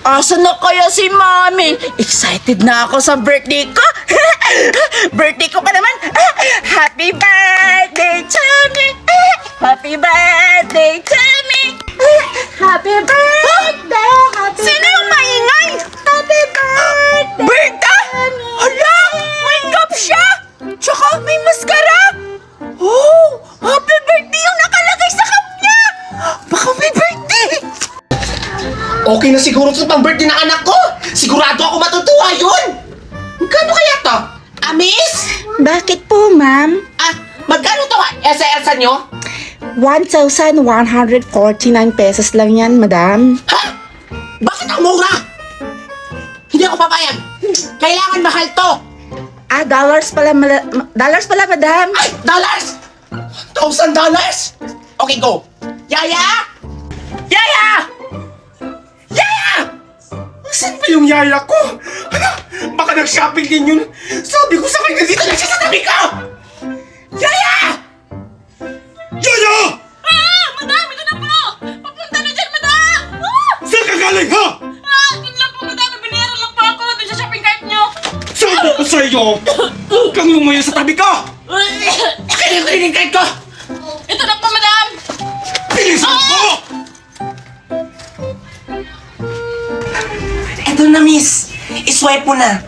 Asa na kaya si Mami? Excited na ako sa birthday ko. Birthday ko pa naman. Happy birthday to me. Happy birthday to me. Happy birthday. Sino yung maingay? Happy birthday. Berta! Hala! May cup siya! Tsaka may maskara! Oh! Happy birthday yung nakalagay sa cup niya! Baka may birthday! Okay na siguro sa pang-birthday ng anak ko. Sigurado ako matutuwa yun. Magkano kaya to? Miss? Bakit po, ma'am? Magkano to sa nyo? 1,149 pesos lang yan, madam. Ha? Bakit ang mura? Hindi ako papayag. Kailangan mahal to. Dollars pala, madam. Ay, dollars! $1,000? Okay, go. Yaya! Yaya! Yaya! Saan ba yung yaya ko? Ano? Baka nag-shopping din yun. Sabi ko sa kanya, dito lang siya sa tabi ko! Yaya! Yaya! Madam! Ito na po! Papunta na dyan, madam! Saan ka galing, ha? Yun lang po, madam! Binayaran lang po ako dun sa shopping cart nyo! Sabi ko sa iyo, huwag kang lumayo sa tabi ko! Kaya ko rin kahit ko! Ito na po, madam! Bilisan mo! Eto na, miss. Iswipe mo na.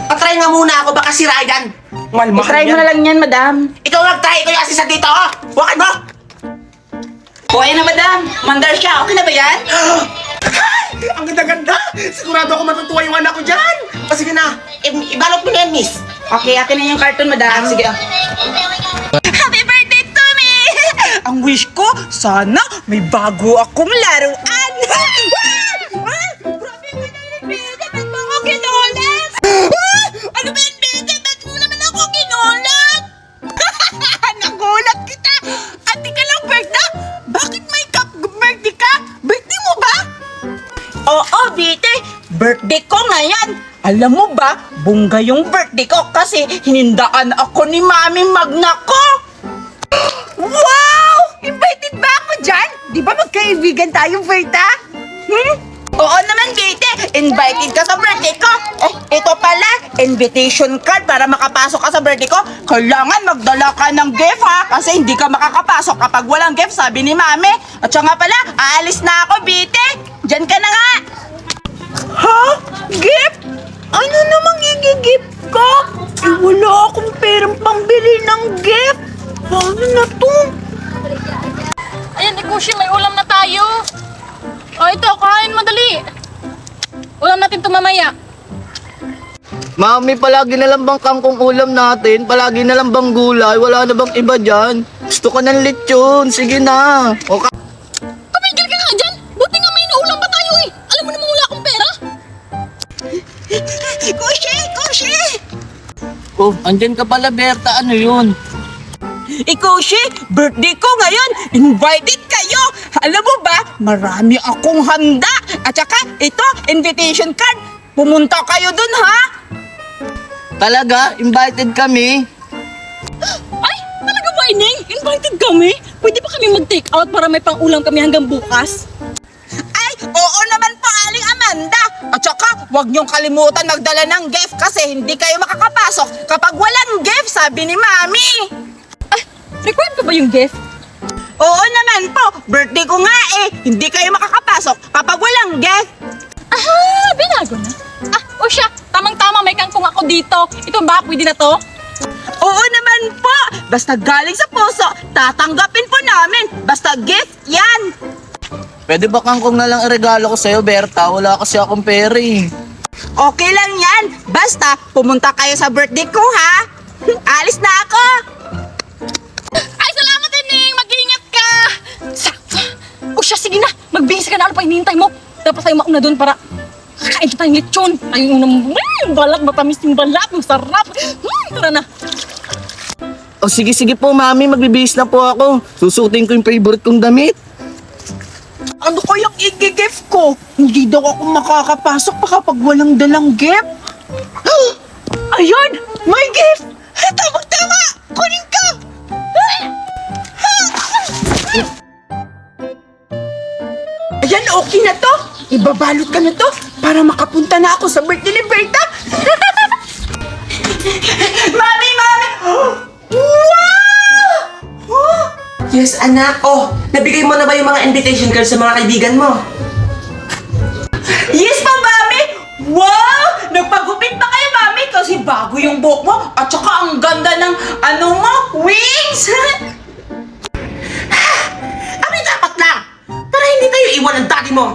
Patry nga muna ako, baka sira yan. Malmahal Try mo na lang yan, madam. Ikaw mag-try, ikaw yung assistant dito, oh! Huwakan mo! Okay na, madam. Mandar siya. Okay na ba yan? Ang ganda-ganda! Sigurado ako matutuwa yung anak ko dyan! O sige na, ibalot mo na yan, miss. Okay, akin na yung carton, madam. Sige. Happy birthday to me! Ang wish ko, sana may bago akong laruan. Grabe ka na rin, Bede. Ba't mo ako kinulat? Ano ba yan, Bede? Ba't mo naman ako kinulat? Nagulat kita. Ate ka lang, Berta. Bakit may birthday ka? Birthday mo ba? Oo, Bede. Birthday ko ngayon. Alam mo ba, bongga yung birthday ko kasi hinindaan ako ni Mami Magna ko. Wow! Invited ba ako dyan? Di ba magkaibigan tayo, Berta? Oo naman, Bete. Invited ka sa birthday ko. Ito pala, invitation card para makapasok ka sa birthday ko. Kailangan magdala ka ng gift, ha? Kasi hindi ka makakapasok kapag walang gift, sabi ni Mami. At siya nga pala, aalis na ako, Bete. Diyan ka na nga. Ha? Gift? Ano namang i-gift ko? Wala akong perang pambili ng gift. Paano na to? Ayan, Ikushi, may ulam na tayo! Ito, kain mo, dali! Ulam natin ito mamaya. Mami, palagi na lang bang kangkong ulam natin? Palagi na lang bang gulay? Wala na bang iba dyan? Gusto ko ng lechon. Sige na. Tumigil ka nga dyan! Buti nga may naulam pa tayo eh! Alam mo namang wala akong pera! Kushi! Kushi! Oh, andyan ka pala, Berta. Ano yun? Ikushi, birthday ko ngayon. Invited kayo. Alam mo ba, marami akong handa. At saka, ito, invitation card. Pumunta kayo dun, ha? Talaga? Invited kami? Ay! Talaga ba, Ining? Invited kami? Pwede ba kami mag-take out para may pang-ulam kami hanggang bukas? Ay, oo naman po, Aling Amanda. At saka, huwag niyong kalimutan magdala ng gift kasi hindi kayo makakapasok kapag walang gift, sabi ni Mami. Required pa ba yung gift? Oo naman po, birthday ko nga eh. Hindi kayo makakapasok kapag walang gift. Binago na. O siya, tamang-tama may kangkong ako dito. Ito ba, pwede na to? Oo naman po, basta galing sa puso, tatanggapin po namin. Basta gift yan. Pwede ba kangkong na lang iregalo ko sa'yo, Berta? Wala kasi akong pera eh. Okay lang yan, basta pumunta kayo sa birthday ko, ha? Alis na ako. Ay, salamat, Ining! Mag-iingat ka! Sakto! O siya, sige na! Magbihis ka na! Ano pa hinihintay mo? Dapat tayo mauna doon para kakain kita ng lechon. Ayun unang balat, matamis yung balat, masarap. Tara na! O sige po, Mami. Magbibihis na po ako. Susutin ko yung favorite kong damit. Ano kayang i-gift ko? Hindi daw ako makakapasok pa kapag walang dalang gift. Ayun! May gift! Tama-tama! Kunin ko! Ayan, okay na to. Ibabalot ka na to para makapunta na ako sa birthday ni Berta. Mami! Wow! Yes, anak. Oh, nabigay mo na ba yung mga invitation cards sa mga kaibigan mo? Yes pa, Mami! Wow! Nagpagupit pa kayo, Mami, kasi bago yung buhok mo at saka ang ganda ng wings! Ano yung dapat lang? Para hindi tayo iwan ng daddy mo.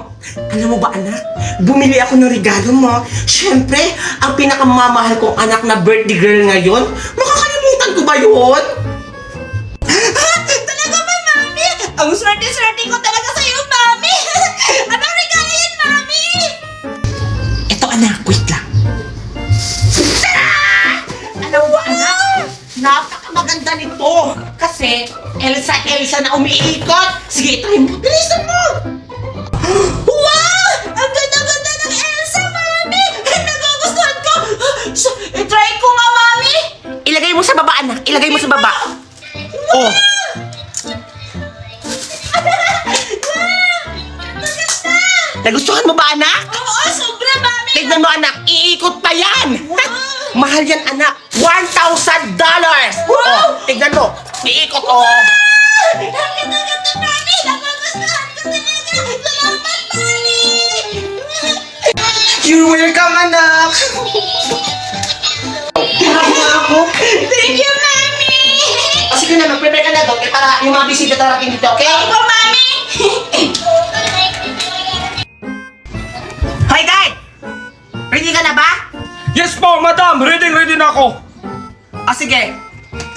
Alam mo ba, anak? Bumili ako ng regalo mo. Siyempre, ang pinakamamahal kong anak na birthday girl ngayon. Makakalimutan ko ba yun? Talaga ba, Mami? Ang swerte-swerte ko talaga sa'yo, Mami! Anong regalo yan, Mami? Ito, anak. Wait lang. Alam mo ba, anak? Napakamaganda nito. Kasi, Elsa na umiikot. Sige, try mo. Bilisan mo! Wow! Ang ganda-ganda ng Elsa, Mami! Nagugustuhan ko! I-try ko nga, Mami! Ilagay mo sa baba, anak. Ilagay mo sa baba. Oh. Nagustuhan mo ba, anak? Oo, sobra, Mami! Tignan mo, anak. Iikot pa yan. Mahal yan, anak. $1,000! Oh, tignan mo. Iikot, oh. Ang ganda-ganda, Mami! Nagugustuhan ko talaga! Salamat, Mami! You're welcome, anak. Thank you, Mami! O sige na, mag-prepare ka na doon para yung mga bisita darating dito, okay? Opo, Mami! Hoy, guard! Ready ka na ba? Yes po, madam! Ready na ako! O sige,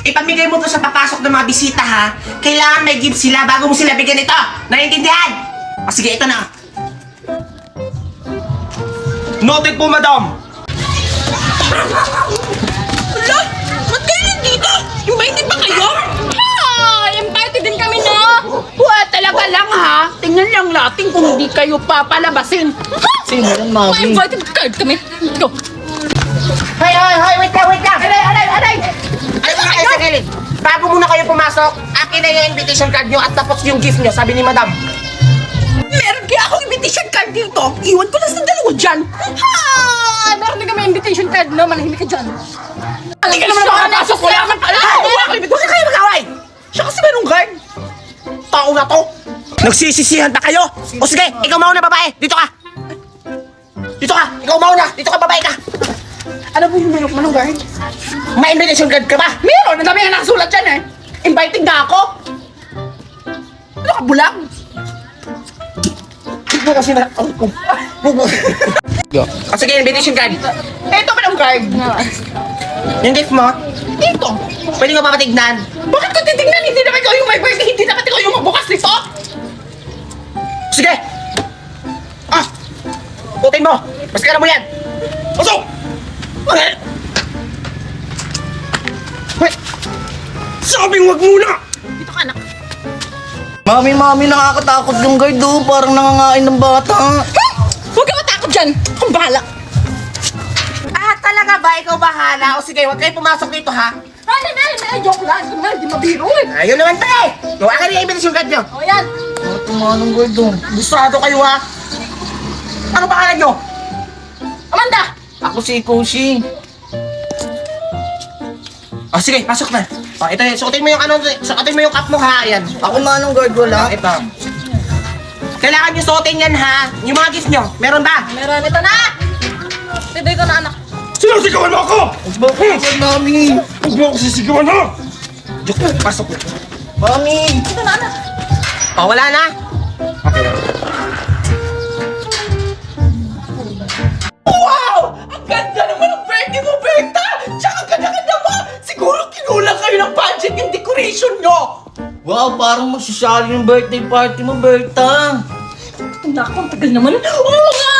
ipamigay mo to sa papasok ng mga bisita, ha? Kailangan may gift sila bago mo sila bigyan ito. Naiintindihan? O sige, ito na. Noted po, madam! Wala! Ba't kayo nandito? Invited ba kayo? Hi! Invited din kami, no? Talaga lang ha. Tingnan lang natin kung hindi kayo papalabasin. Sino yan, May Mami? invited card kami. Go! Hoy, wait lang! Aray! Ay, saglit. Bago muna kayo pumasok, akin na yung invitation card nyo at tapos yung gift nyo, sabi ni madam. Meron kaya akong invitation card dito. Iwan ko lang sa dalawa dyan. Hi! Meron din kami invitation card, no? Manahimik ka dyan. Hindi ka naman makapasok. Wala kang pala. Huwag na kayo mag-away! Siya kasi merong guard. Tao na to! Nagsisisihan pa kayo? O sige, ikaw mauna babae, dito ka! Dito ka! Ikaw mauna! Dito ka, babae ka! Ano po yung merong guard? May invitation card ka ba? Meron. Ang dami nga nakasulat dyan eh. Invited na ako. Ano ka, bulang? Dito kasi na... O sige, invitation card. Ito pa ng guard. Yung gift mo, Dito. pwede nga papatignan. Bakit ko titignan? Hindi naman ikaw yung may birthday. Hindi naman ikaw yung magbukas nito. Sige! Ah! Putin mo! Maskara mo yan! Pasok! Okay! Wait! Sabing wag muna! Dito ka, anak. Mami, nakakatakot yung guard do. Parang nangangain ng bata. Huwag ka matakot dyan. Akong bahala. Ah, talaga ba? Ikaw bahala? O sige, wag kayo pumasok dito, ha? Joke lang. Hindi mabiro eh. Ayun naman tayo! No, akin yung invitation card nyo! O yan. Tumanong guard do. Gustado kayo, ha? Ano pangalan nyo? Amanda! Ako si Koshi. O sige, pasok na. O, ito, suotin mo yung suotin mo yung cap mo, ha? Ayan. Ako manong guard wala. Ito. Kailangan nyo suotin yan, ha? Yung mga gift nyo, meron ba? Meron. Ito na! Dito na, anak. Sinasigawan mo ako! Bakit, Mami? Huwag mo ako sisigawan, ha! Joke lang, pasok na. Mami! Ito na, anak. O, wala na? Okay. Wow! Ang ganda naman ng birthday mo, Berta! Tsaka ang ganda-ganda mo! Siguro kinulang kayo ng budget yung decoration nyo! Wow, parang magsasali yung birthday party mo, Berta. Tanda ko, ang tagal naman. Oo nga,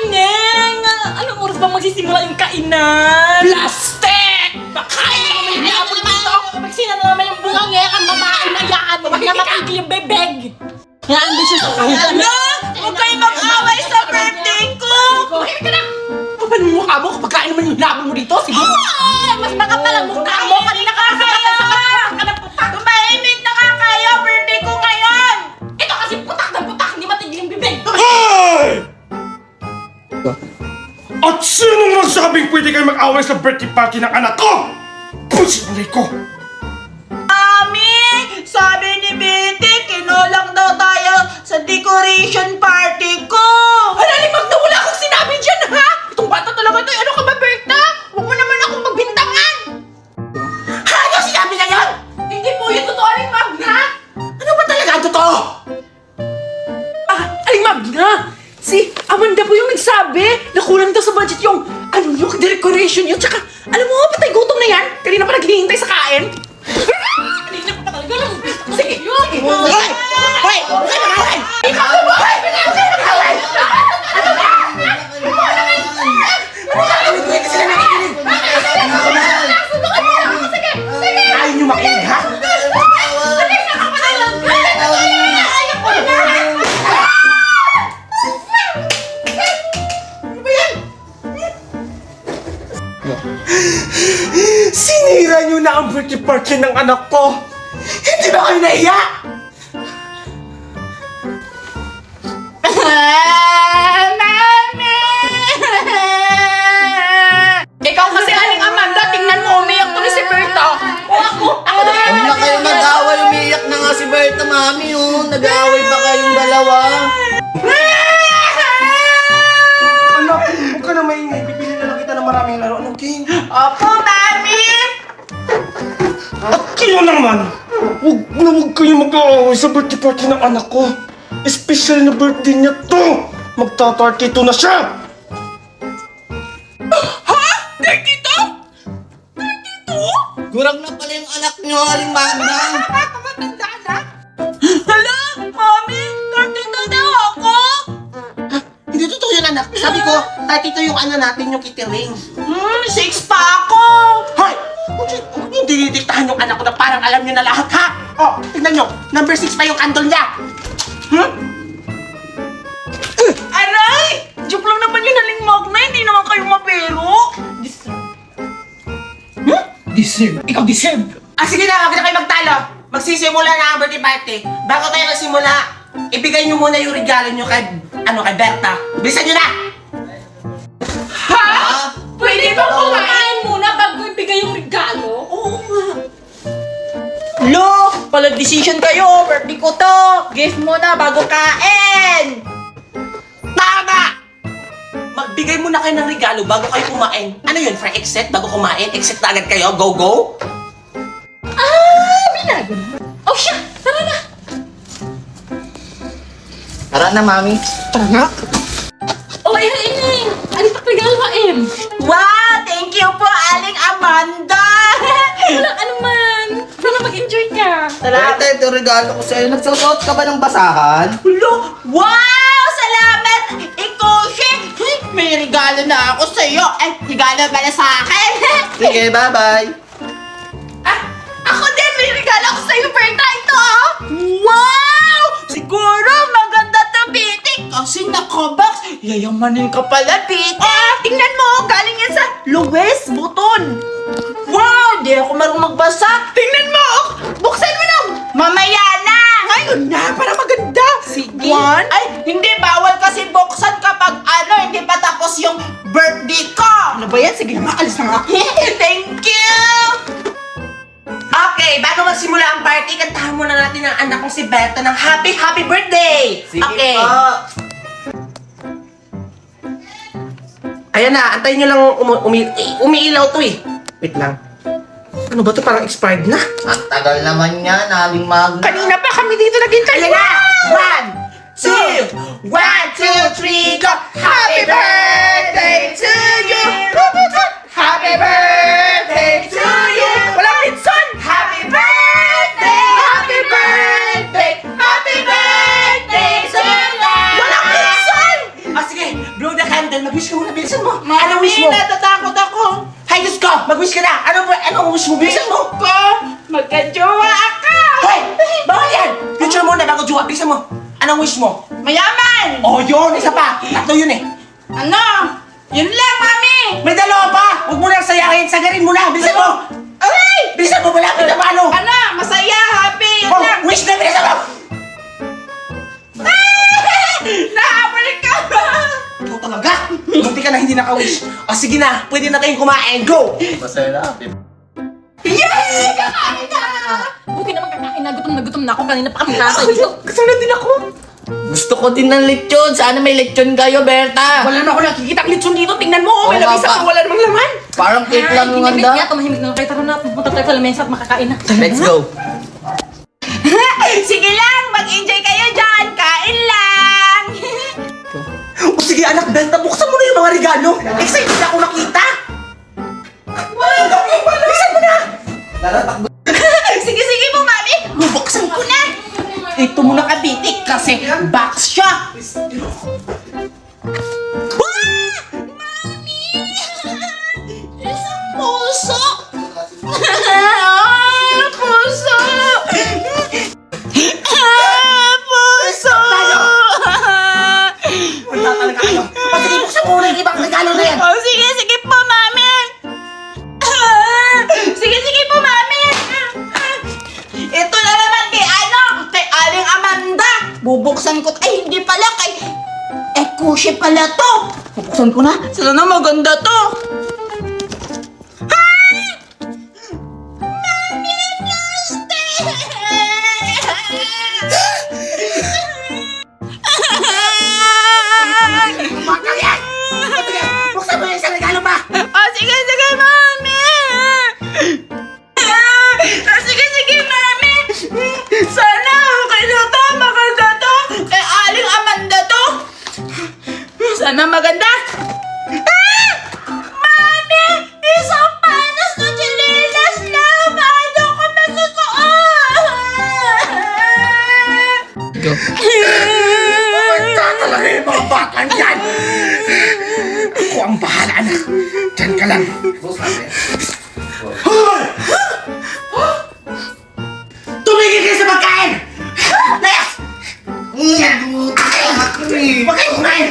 Ineng! Anong oras ba magsisimula yung kainan? Plastic! Makain mo yung hinabol dito! Magsina na naman yung bungang ang babae na yan! Huwag na matigil yung bebeg! Nga, ambitious ako. Ano? Huwag kayo mag-away sa birthday ko! Makinig ka na! Kapal mo mukha mo kapag kain naman yung hinabol mo dito, siguro! Ay, mas makapal ang mukha mo! Kanina ka sa Tumahimik na nga kayo! Birthday ko ngayon! Ito kasi putak na putak! Hindi matigil yung bibig! Ay! sabing pwede kayo mag-away sa birthday party ng anak ko? Pusit na ko! Mami, sabi ni Betty, kinulang daw tayo sa decoration party ko. Halaling Magda, wala akong sinabi dyan, ha? Itong bata talaga to, ano ka ba, Berta? Huwag mo naman akong magbintangan. Ano sinabi na yan? Hindi po yun totoo, Aling Magda. Ano ba talaga ang totoo? Aling Magna! Si Amanda po yung nagsabi na kulang daw sa budget yung yung decoration yun. Tsaka, alam mo, patay gutom na yan. Kanina pa naghihintay sa kain. Kanina pa talaga lang. Sige, sige. Hoy! Hoy! Hoy! Ikaw ba? Hoy! Ayaw nyo makinig, ha? Sinira nyo na ang birthday party ng anak ko! Hindi ba kayo nahiya? Mami! Ikaw kasi, Aling Amanda, tingnan mo, umiyak to ni si Berta. Ako na Huwag na kayo mag-away, umiiyak na nga si Berta, mami, oh. Nag-aaway pa kayong dalawa. Anak, huwag ka na maingay. Bibili na lang kita ng maraming laro. Anong king? Opo, Mami! At kayo naman! Huwag kayo mag-aaway sa birthday party ng anak ko! Special na birthday niya to! Magta-32 na siya! Gurang na pala yung anak nyo, Aling Magda. Matanda na? Hala, Mami! 32 daw ako! Hindi totoo yun, anak. Sabi ko, tito yung ano natin, yung catering. 6 pa ako! Hoy! Huwag yung dinidiktahan yung anak ko na parang alam nyo na lahat, ha? Oh, tignan nyo. Number 6 pa yung candle niya. Aray! Joke lang naman yun, Aling Magna. Hindi naman kayo mapero. Deserve. Ikaw deserve. Sige na, huwag na kayo magtalo. Magsisimula na ang birthday party. Bago tayo magsimula, ibigay nyo muna yung regalo nyo kay Berta. Bilisan nyo na! Pwede bang kumain muna bago ibigay yung regalo? Lo, pala decision kayo. Birthday ko to. Gift muna bago kain. Tama! Magbigay muna kayo ng regalo bago kayo kumain. Ano yun, for exit? Bago kumain? Exit na agad kayo? Go, go? Oh siya, tara na. Tara na, mami. Oh, Ining. Ano pa regalo ka, Em? Wow, thank you po, Aling Amanda. Wala, ano man. Sana mag-enjoy ka. Berta, ito regalo ko sa'yo. Nagsusuot ka ba ng basahan? Lo, wow, salamat. Ikaw, may regalo na ako sa'yo. Ay, regalo pala sa akin. Sige, bye-bye. Ako din, may regalo ako sa'yo, Berta. Ito, oh. Wow! Siguro maganda to, Bitik. Kasi naka-box. Yayamanin ka pala, Bitik. Tingnan mo, galing yan sa Luis Buton. Wow! Di ako marunong magbasa. Tingnan mo, buksan mo lang. Mamaya na. Ngayon na, para maganda. Sige. Ay, hindi, bawal kasi buksan kapag hindi pa tapos yung birthday ko. Ano ba yan? Sige na, alis na nga. Thank you. Okay, bago magsimula ang party, kantahan muna natin ang anak kong si Berta ng happy, happy birthday! Sige okay. po. Ayan na, antayin nyo lang umiilaw to eh. Wait lang. Ano ba to? Parang expired na. Ang tagal naman yan, Aling Magda. Kanina pa kami dito naghintay. Ayan na! 1, 2, 1, 2, 3, go! Happy birthday to you! Happy birthday to you! Walang litson! Happy birthday! Happy birthday! Happy birthday to you! Walang litson! Sige, blow the candle. Mag-wish ka muna. Bilisan mo. Anong wish mo? Natatakot ako. Hay, Diyos ko! Mag-wish ka na! Anong wish mo? Bilisan mo! Magka-jowa ako. Hoy! Bawal yan! Future muna bago jowa. Bilisan mo. Anong wish mo? Mayaman. Oh, yun! Isa pa! Tatlo yun eh. Ano? Yun lang, Mami. May dalawa pa! Huwag mo lang sayahin! Sagarin mo lang! Bilisan mo! Aray! Bilisan mo! Malapit na paano! Ano? Masaya, happy. Yun Oh, lang. wish na! Bilisan mo! Nahabol ka ba? Puta talaga. Buti ka na hindi naka-wish. O sige na, pwede na tayong kumain. Go! Masarap. Yay! Kakain na! Buti naman kakain na. Gutom na ako. Kanina pa kami tatay dito. Gusto na din ako. Gusto ko din ng lechon. Sana may lechon kayo, Berta. Wala naman ako nakikita ang lechon dito. Tingnan mo, may Oo, labisa papa. pa, wala namang laman. Parang cake lang yung Tumahimik handa. nga. Tumahimik na kayo. Tara na. Pupunta tayo sa lamesa at makakain na. Let's go. Sige lang, mag-enjoy kayo dyan. Kain lang. O sige anak, Benta, buksan mo na yung mga regalo. Excited ako nakita. Buksan mo na. Sige, sige po, mami. Bubuksan ko na. Ito muna ka, Bitik, kasi box siya. Mami! Isang puso! Puso! Puso! Punta talaga kayo. O sige, buksan mo na yung ibang regalo na yan. Oh, sige, sige po, mami. Sige, sige po, mami. Ito na naman kay Aling Amanda. Bubuksan ko. Ay, hindi pala kay... Kushi pala to. Bubuksan ko na. Sana na maganda to. Mami, Bakal yan. O sige, buksan mo yung isang regalo pa. Oh, sige, sige, mami. Sige, sige, mami. Sana okay na to, maganda to. Kay Aling Amanda to. Sana maganda. Mami, isang panas na chililas na. Paano ko nasusuot? Go. Punta talaga yung mga bakal yan. Ako ang bahala na. Diyan ka lang. Hoy! Tumigil kayo sa pagkain! Layas! Huwag kayo kumain!